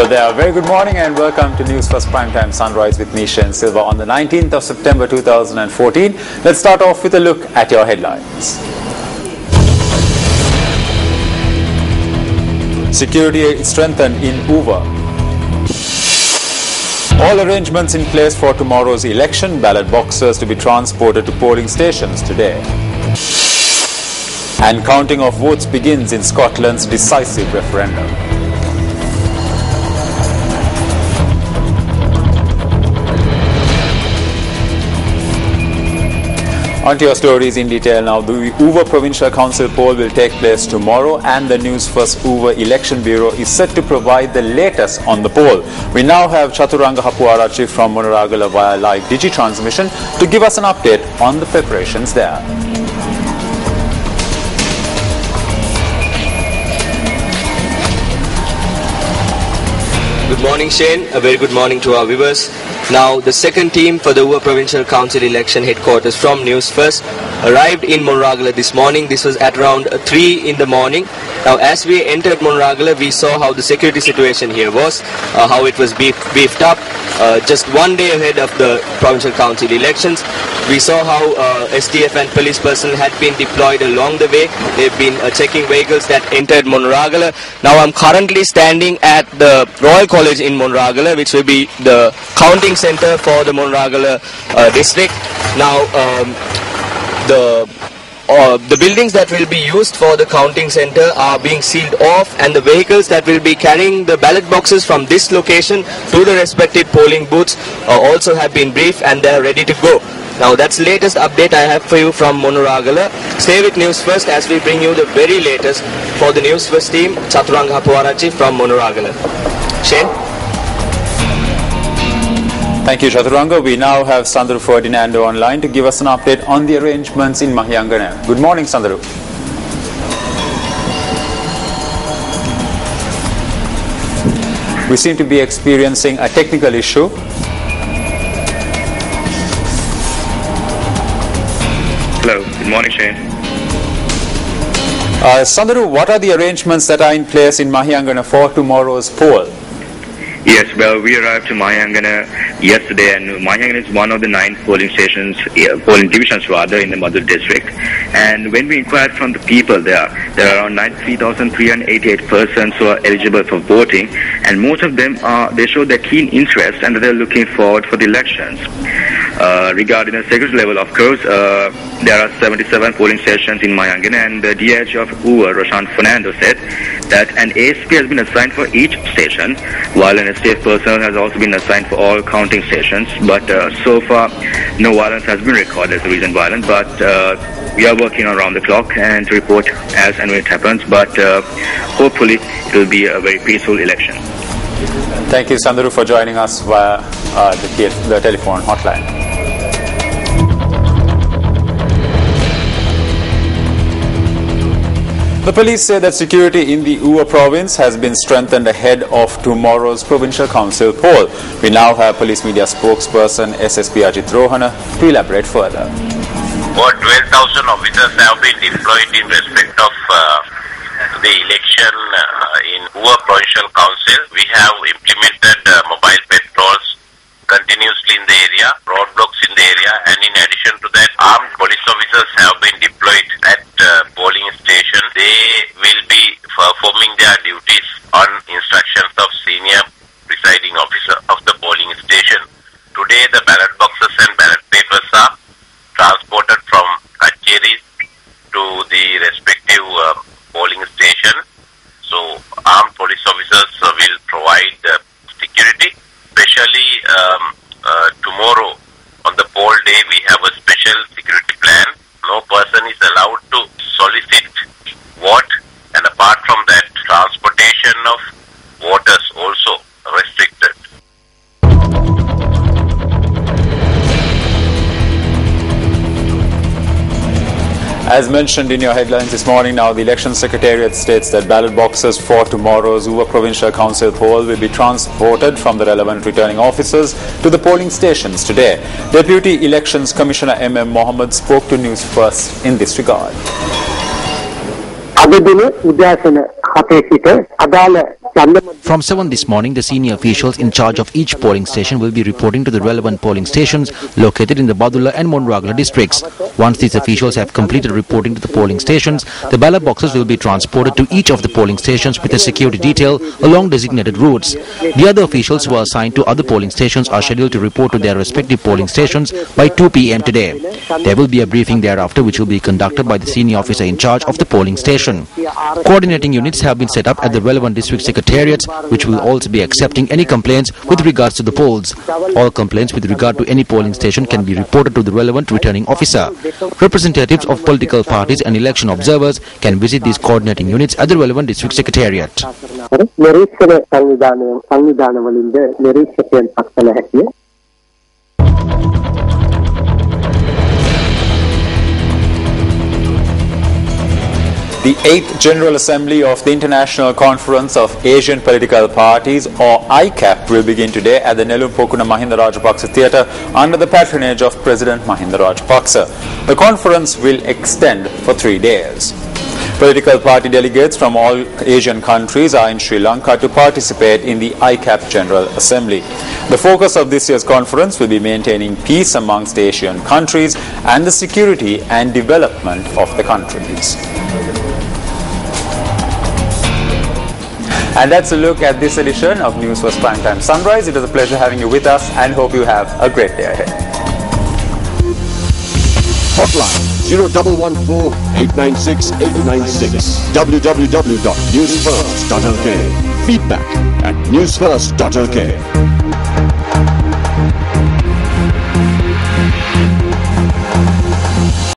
Hello there, very good morning and welcome to Newsfirst Prime Time Sunrise with me, Shane Silva, on the 19th of September 2014. Let's start off with a look at your headlines. Security strengthened in Uva. All arrangements in place for tomorrow's election, ballot boxes to be transported to polling stations today. And counting of votes begins in Scotland's decisive referendum. On to your stories in detail now. The Uva Provincial Council poll will take place tomorrow and the Newsfirst Uva Election Bureau is set to provide the latest on the poll. We now have Chaturanga Hapuarachi from Monoragala via live digi-transmission to give us an update on the preparations there. Good morning, Shane. A very good morning to our viewers. Now, the second team for the Uva Provincial Council election headquarters from Newsfirst arrived in Monoragala this morning. This was at around 3 in the morning. Now, as we entered Monoragala, we saw how the security situation here was, how it was beefed up. Just one day ahead of the Provincial Council elections, we saw how SDF and police personnel had been deployed along the way. They've been checking vehicles that entered Monoragala. Now, I'm currently standing at the Royal College in Monoragala, which will be the counting center for the Monoragala district. Now, the buildings that will be used for the counting center are being sealed off, and the vehicles that will be carrying the ballot boxes from this location to the respective polling booths also have been briefed and they are ready to go. Now, that's the latest update I have for you from Monoragala. Stay with Newsfirst as we bring you the very latest for the Newsfirst team, Chaturanga Hapuarachi from Monoragala. Shane? Thank you, Chaturanga. We now have Sandru Ferdinando online to give us an update on the arrangements in Mahiyangana. Good morning, Sandru. We seem to be experiencing a technical issue. Hello, good morning, Shane. Sandru, what are the arrangements that are in place in Mahiyangana for tomorrow's poll? Yes, well, we arrived to Mahiyangana yesterday, and Mahiyangana is one of the 9 polling stations, polling divisions rather, in the Madhur district. And when we inquired from the people there are around 93,388 persons who are eligible for voting, and most of them they show their keen interest and they're looking forward for the elections. Regarding the security level, of course, there are 77 polling stations in Mahiyangana, and the DH of Uva, Roshan Fernando, said that an ASP has been assigned for each station, while an STF personnel has also been assigned for all counting stations. But so far, no violence has been recorded as recent violence, but we are working around the clock and to report as and when it happens, but hopefully it will be a very peaceful election. Thank you, Sandru, for joining us via the telephone hotline. The police say that security in the Uva province has been strengthened ahead of tomorrow's Provincial Council poll. We now have police media spokesperson SSP Ajit Rohana to elaborate further. Over 12,000 officers have been deployed in respect of the election in Uva Provincial Council. We have implemented mobile patrols continuously in the area, roadblocks in the area, and in addition to that, armed police officers have been deployed at polling stations. They will be performing their duties on instructions of senior presiding officer of the polling station. Today, the ballot boxes and ballot papers are transported from Kacheris to the respective polling station. So, armed police officers will provide security. Especially tomorrow on the poll day, we have a special security plan. No person is allowed to solicit vote, and apart from that, transportation of voters also restricted. As mentioned in your headlines this morning, now the Election Secretariat states that ballot boxes for tomorrow's Uva Provincial Council poll will be transported from the relevant returning officers to the polling stations today. Deputy Elections Commissioner M.M. Mohammed spoke to Newsfirst in this regard. අද දින උදෑසන From 7 this morning, the senior officials in charge of each polling station will be reporting to the relevant polling stations located in the Badulla and Monragala districts. Once these officials have completed reporting to the polling stations, the ballot boxes will be transported to each of the polling stations with a security detail along designated routes. The other officials who are assigned to other polling stations are scheduled to report to their respective polling stations by 2 p.m. today. There will be a briefing thereafter which will be conducted by the senior officer in charge of the polling station. Coordinating units have been set up at the relevant district secretariats, which will also be accepting any complaints with regards to the polls. All complaints with regard to any polling station can be reported to the relevant returning officer. Representatives of political parties and election observers can visit these coordinating units at the relevant district secretariat. The 8th General Assembly of the International Conference of Asian Political Parties, or ICAP, will begin today at the Nelumpokuna Mahinda Rajapaksa Theatre under the patronage of President Mahinda Rajapaksa. The conference will extend for 3 days. Political party delegates from all Asian countries are in Sri Lanka to participate in the ICAP General Assembly. The focus of this year's conference will be maintaining peace amongst Asian countries and the security and development of the countries. And that's a look at this edition of Newsfirst Primetime Sunrise. It was a pleasure having you with us and hope you have a great day ahead. Hotline 0114-896-896. www.newsfirst.lk. Feedback at newsfirst.lk.